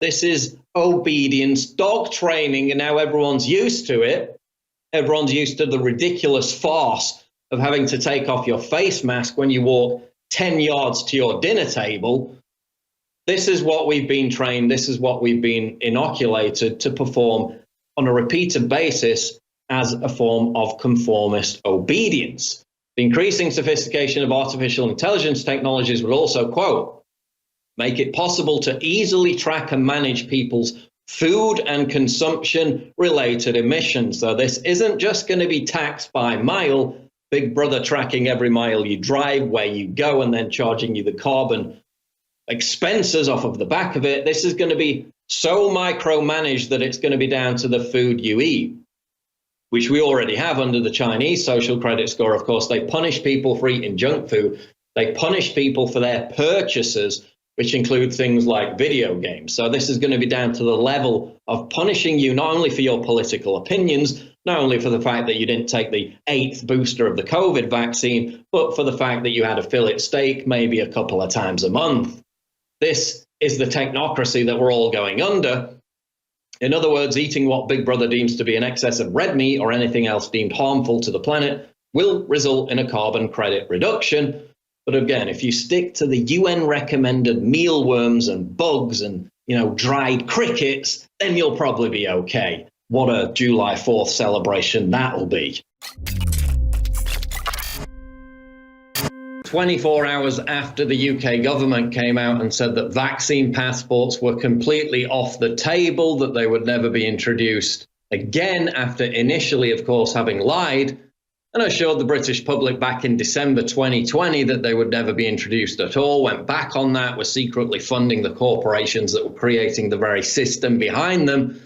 This is obedience, dog training, and now everyone's used to it. Everyone's used to the ridiculous farce of having to take off your face mask when you walk 10 yards to your dinner table. This is what we've been trained, this is what we've been inoculated to perform on a repeated basis as a form of conformist obedience. The increasing sophistication of artificial intelligence technologies will also, quote, make it possible to easily track and manage people's food and consumption related emissions. So this isn't just going to be taxed by mile, Big Brother tracking every mile you drive, where you go, and then charging you the carbon expenses off of the back of it. This is going to be so micromanaged that it's going to be down to the food you eat, which we already have under the Chinese social credit score. Of course, they punish people for eating junk food. They punish people for their purchases, which include things like video games. So this is going to be down to the level of punishing you, not only for your political opinions, not only for the fact that you didn't take the 8th booster of the COVID vaccine, but for the fact that you had a fillet steak maybe a couple of times a month. This is the technocracy that we're all going under. In other words, eating what Big Brother deems to be an excess of red meat or anything else deemed harmful to the planet will result in a carbon credit reduction. But again, if you stick to the UN recommended mealworms and bugs and, dried crickets, then you'll probably be okay. What a July 4th celebration that'll be. 24 hours after the UK government came out and said that vaccine passports were completely off the table, that they would never be introduced again, after initially, of course, having lied and assured the British public back in December 2020 that they would never be introduced at all, went back on that, were secretly funding the corporations that were creating the very system behind them.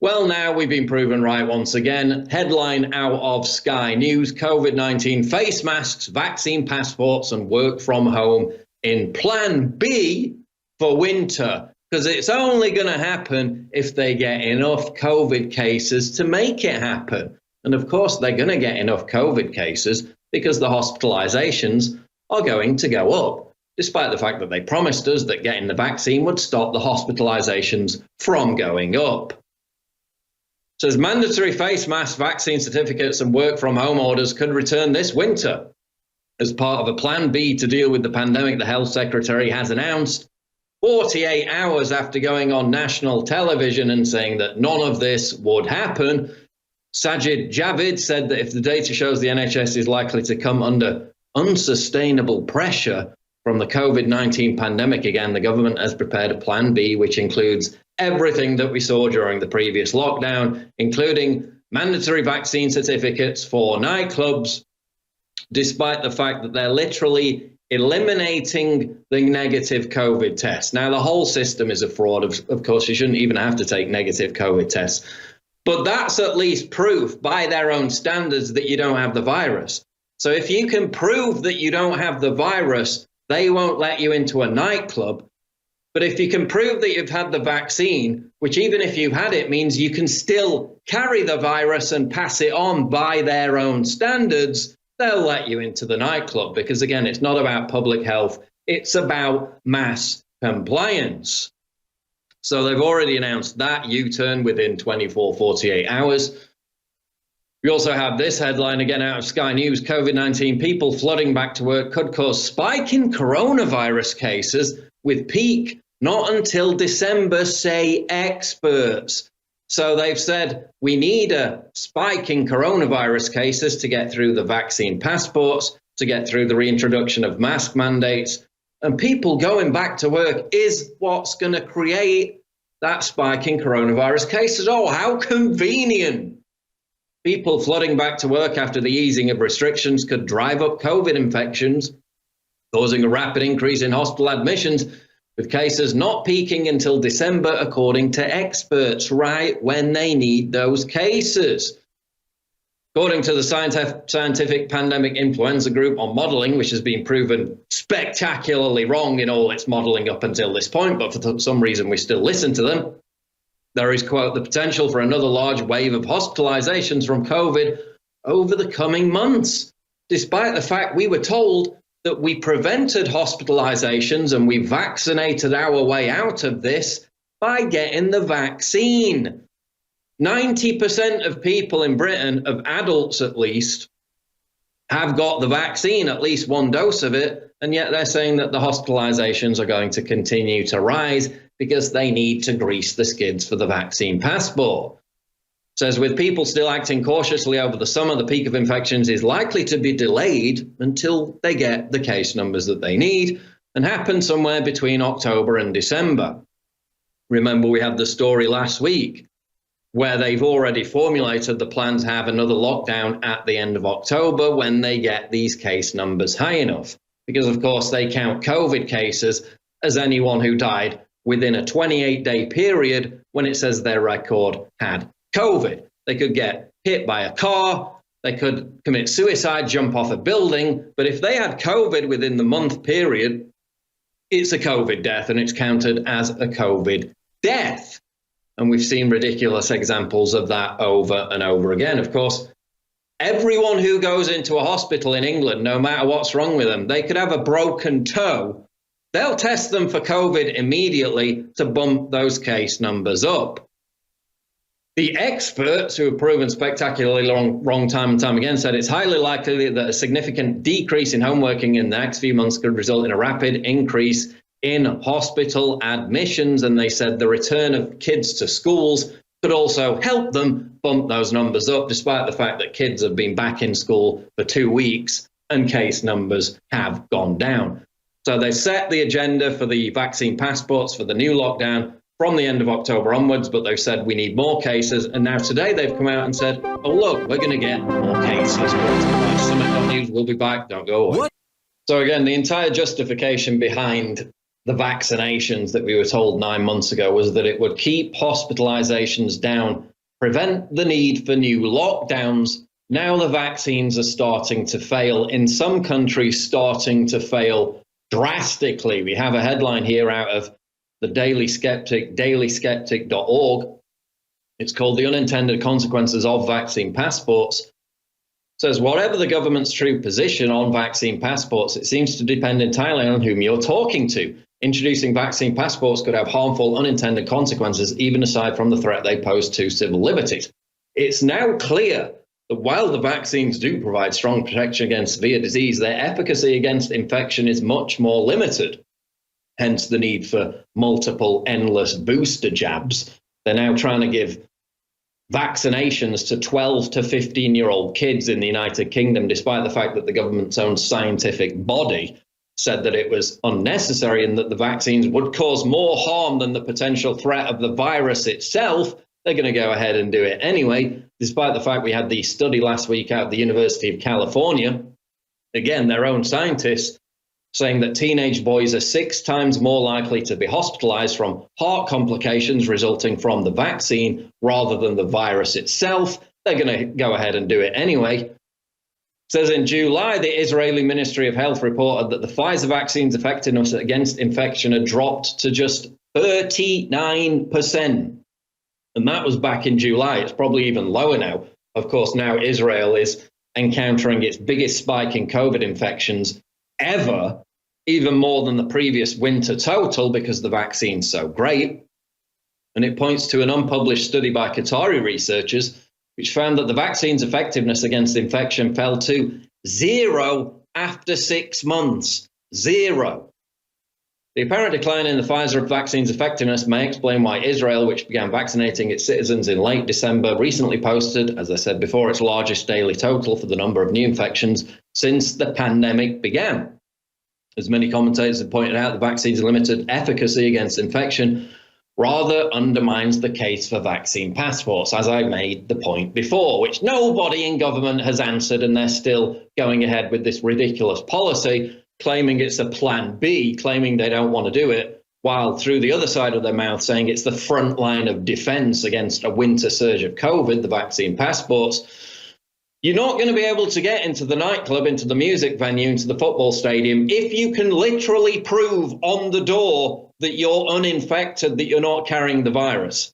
Well, now we've been proven right once again. Headline out of Sky News: COVID-19 face masks, vaccine passports, and work from home in Plan B for winter. Because it's only going to happen if they get enough COVID cases to make it happen. And of course, they're going to get enough COVID cases because the hospitalizations are going to go up, despite the fact that they promised us that getting the vaccine would stop the hospitalizations from going up. It says mandatory face masks, vaccine certificates, and work from home orders could return this winter. As part of a Plan B to deal with the pandemic, the Health Secretary has announced 48 hours after going on national television and saying that none of this would happen. Sajid Javid said that if the data shows the NHS is likely to come under unsustainable pressure from the COVID-19 pandemic again, the government has prepared a Plan B, which includes everything that we saw during the previous lockdown, including mandatory vaccine certificates for nightclubs, despite the fact that they're literally eliminating the negative COVID test. Now, the whole system is a fraud. Of course, you shouldn't even have to take negative COVID tests. But that's at least proof by their own standards that you don't have the virus. So if you can prove that you don't have the virus, they won't let you into a nightclub. But if you can prove that you've had the vaccine, which even if you've had it means you can still carry the virus and pass it on by their own standards, they'll let you into the nightclub. Because again, it's not about public health, it's about mass compliance. So they've already announced that U-turn within 48 hours. We also have this headline again out of Sky News: COVID-19 people flooding back to work could cause spike in coronavirus cases with peak not until December, say experts. So they've said we need a spike in coronavirus cases to get through the vaccine passports, to get through the reintroduction of mask mandates. And people going back to work is what's going to create that spike in coronavirus cases. Oh, how convenient. People flooding back to work after the easing of restrictions could drive up COVID infections, causing a rapid increase in hospital admissions, with cases not peaking until December, according to experts, right when they need those cases. According to the Scientific Pandemic Influenza Group on modelling, which has been proven spectacularly wrong in all its modelling up until this point, but for some reason we still listen to them, there is, quote, the potential for another large wave of hospitalizations from COVID over the coming months, despite the fact we were told that we prevented hospitalizations and we vaccinated our way out of this by getting the vaccine. 90% of people in Britain, of adults at least, have got the vaccine, at least one dose of it, and yet they're saying that the hospitalizations are going to continue to rise because they need to grease the skids for the vaccine passport. Says with people still acting cautiously over the summer, the peak of infections is likely to be delayed until they get the case numbers that they need and happen somewhere between October and December. Remember, we had the story last week where they've already formulated the plan to have another lockdown at the end of October when they get these case numbers high enough. Because, of course, they count COVID cases as anyone who died within a 28-day period when it says their record had COVID. They could get hit by a car, they could commit suicide, jump off a building, but if they had COVID within the month period, it's a COVID death and it's counted as a COVID death. And we've seen ridiculous examples of that over and over again. Of course, everyone who goes into a hospital in England, no matter what's wrong with them, they could have a broken toe. They'll test them for COVID immediately to bump those case numbers up. The experts, who have proven spectacularly wrong time and time again, said it's highly likely that a significant decrease in home working in the next few months could result in a rapid increase in hospital admissions. And they said the return of kids to schools could also help them bump those numbers up, despite the fact that kids have been back in school for 2 weeks and case numbers have gone down. So they set the agenda for the vaccine passports for the new lockdown from the end of October onwards, but they've said we need more cases. And now today they've come out and said, oh, look, we're going to get more cases. Summit News will be back. Don't go away. What? So again, the entire justification behind the vaccinations that we were told 9 months ago was that it would keep hospitalizations down, prevent the need for new lockdowns. Now the vaccines are starting to fail. In some countries, starting to fail drastically. We have a headline here out of the Daily Skeptic, dailyskeptic.org. It's called The Unintended Consequences of Vaccine Passports. It says, whatever the government's true position on vaccine passports, it seems to depend entirely on whom you're talking to. Introducing vaccine passports could have harmful unintended consequences, even aside from the threat they pose to civil liberties. It's now clear that while the vaccines do provide strong protection against severe disease, their efficacy against infection is much more limited. Hence the need for multiple endless booster jabs. They're now trying to give vaccinations to 12 to 15-year-old kids in the United Kingdom, despite the fact that the government's own scientific body said that it was unnecessary and that the vaccines would cause more harm than the potential threat of the virus itself. They're going to go ahead and do it anyway, despite the fact we had the study last week out of the University of California, again, their own scientists, saying that teenage boys are 6 times more likely to be hospitalized from heart complications resulting from the vaccine rather than the virus itself. They're going to go ahead and do it anyway. It says in July, the Israeli Ministry of Health reported that the Pfizer vaccine's effectiveness against infection had dropped to just 39%. And that was back in July. It's probably even lower now. Of course, now Israel is encountering its biggest spike in COVID infections ever, even more than the previous winter total, because the vaccine's so great. And it points to an unpublished study by Qatari researchers, which found that the vaccine's effectiveness against infection fell to 0 after 6 months. 0. The apparent decline in the Pfizer vaccine's effectiveness may explain why Israel, which began vaccinating its citizens in late December, recently posted, as I said before, its largest daily total for the number of new infections since the pandemic began. As many commentators have pointed out, the vaccine's limited efficacy against infection rather undermines the case for vaccine passports, as I made the point before, which nobody in government has answered, and they're still going ahead with this ridiculous policy, claiming it's a plan B, claiming they don't want to do it, while through the other side of their mouth saying it's the front line of defense against a winter surge of COVID, the vaccine passports. You're not going to be able to get into the nightclub, into the music venue, into the football stadium if you can literally prove on the door that you're uninfected, that you're not carrying the virus.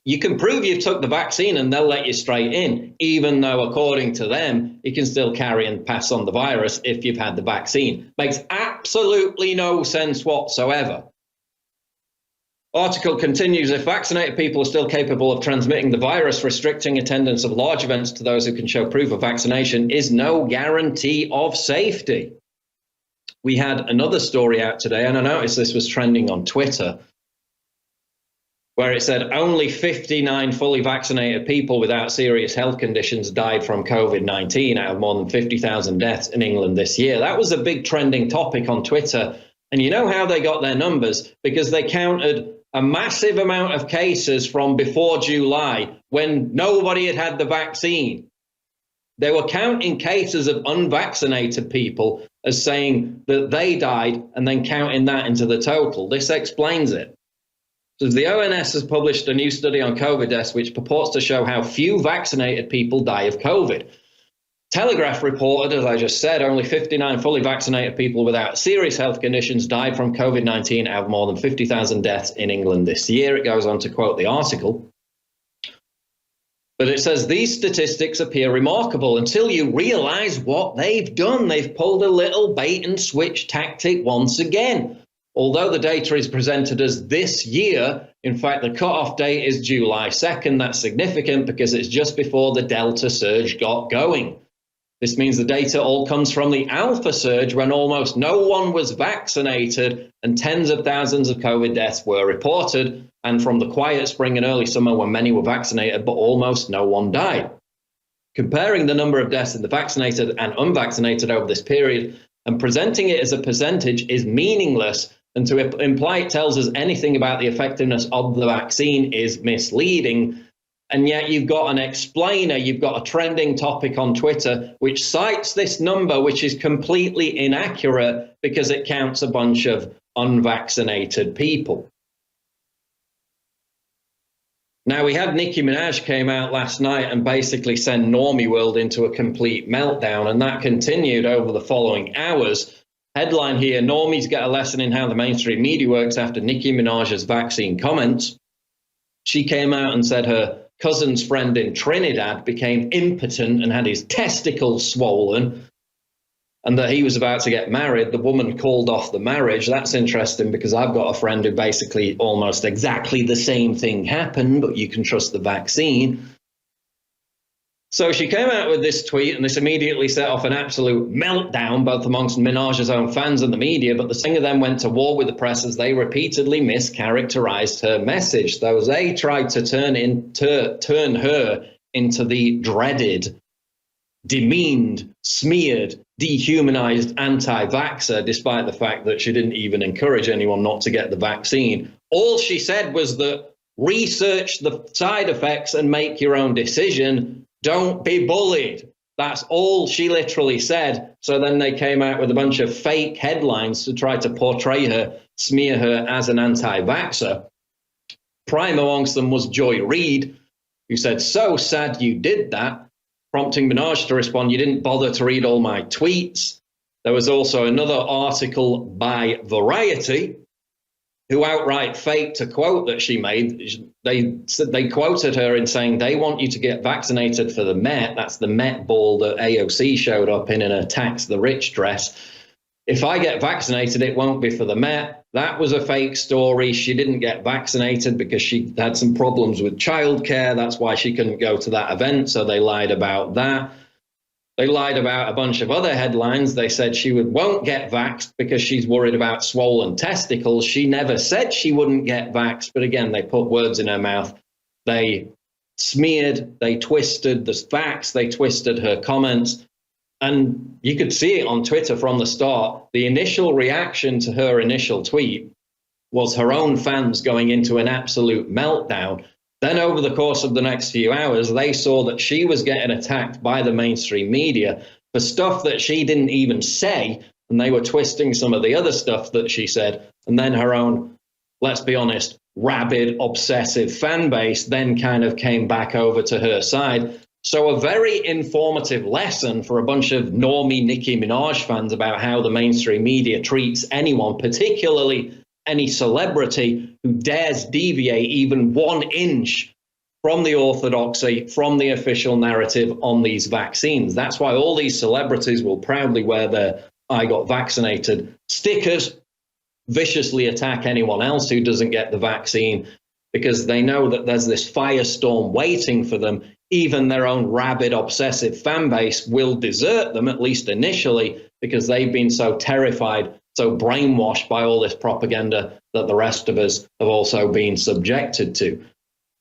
You can prove you've took the vaccine and they'll let you straight in, even though, according to them, you can still carry and pass on the virus if you've had the vaccine. Makes absolutely no sense whatsoever. Article continues, if vaccinated people are still capable of transmitting the virus, restricting attendance of large events to those who can show proof of vaccination is no guarantee of safety. We had another story out today, and I noticed this was trending on Twitter, where it said only 59 fully vaccinated people without serious health conditions died from COVID-19 out of more than 50,000 deaths in England this year. That was a big trending topic on Twitter. And you know how they got their numbers? Because they counted a massive amount of cases from before July when nobody had had the vaccine. They were counting cases of unvaccinated people as saying that they died and then counting that into the total. This explains it. So the ONS has published a new study on COVID deaths, which purports to show how few vaccinated people die of COVID. Telegraph reported, as I just said, only 59 fully vaccinated people without serious health conditions died from COVID-19 out of more than 50,000 deaths in England this year. It goes on to quote the article. But it says these statistics appear remarkable until you realize what they've done. They've pulled a little bait and switch tactic once again. Although the data is presented as this year, in fact, the cutoff date is July 2nd. That's significant because it's just before the Delta surge got going. This means the data all comes from the Alpha surge when almost no one was vaccinated and tens of thousands of COVID deaths were reported, and from the quiet spring and early summer when many were vaccinated but almost no one died. Comparing the number of deaths in the vaccinated and unvaccinated over this period and presenting it as a percentage is meaningless, and to imply it tells us anything about the effectiveness of the vaccine is misleading. And yet you've got an explainer, you've got a trending topic on Twitter, which cites this number, which is completely inaccurate because it counts a bunch of unvaccinated people. Now, we had Nicki Minaj came out last night and basically sent Normie World into a complete meltdown, and that continued over the following hours. Headline here, Normies get a lesson in how the mainstream media works after Nicki Minaj's vaccine comments. She came out and said her cousin's friend in Trinidad became impotent and had his testicles swollen, and that he was about to get married. The woman called off the marriage. That's interesting because I've got a friend who basically almost exactly the same thing happened, but you can trust the vaccine. So she came out with this tweet, and this immediately set off an absolute meltdown, both amongst Minaj's own fans and the media. But the singer then went to war with the press as they repeatedly mischaracterized her message. So they tried to turn her into the dreaded, demeaned, smeared, dehumanized anti-vaxxer, despite the fact that she didn't even encourage anyone not to get the vaccine. All she said was that research the side effects and make your own decision. Don't be bullied. That's all she literally said. So then they came out with a bunch of fake headlines to try to portray her, smear her as an anti-vaxxer. Prime amongst them was Joy Reid, who said, "So sad you did that," prompting Minaj to respond, "You didn't bother to read all my tweets." There was also another article by Variety, who outright faked a quote that she made. They quoted her in saying they want you to get vaccinated for the Met. That's the Met ball that AOC showed up in a tax the rich dress. If I get vaccinated, it won't be for the Met. That was a fake story. She didn't get vaccinated because she had some problems with childcare. That's why she couldn't go to that event. So they lied about that. They lied about a bunch of other headlines. They said she won't get vaxxed because she's worried about swollen testicles. She never said she wouldn't get vaxxed, but again, they put words in her mouth. They smeared, they twisted the facts, they twisted her comments. And you could see it on Twitter from the start. The initial reaction to her initial tweet was her own fans going into an absolute meltdown. Then over the course of the next few hours, they saw that she was getting attacked by the mainstream media for stuff that she didn't even say, and they were twisting some of the other stuff that she said. And then her own, let's be honest, rabid, obsessive fan base then kind of came back over to her side. So a very informative lesson for a bunch of normie Nicki Minaj fans about how the mainstream media treats anyone, particularly any celebrity who dares deviate even 1 inch from the orthodoxy, from the official narrative on these vaccines. That's why all these celebrities will proudly wear their "I got vaccinated" stickers. viciously attack anyone else who doesn't get the vaccine, because they know that there's this firestorm waiting for them. Even their own rabid, obsessive fan base will desert them, at least initially, because they've been so terrified, so brainwashed by all this propaganda that the rest of us have also been subjected to.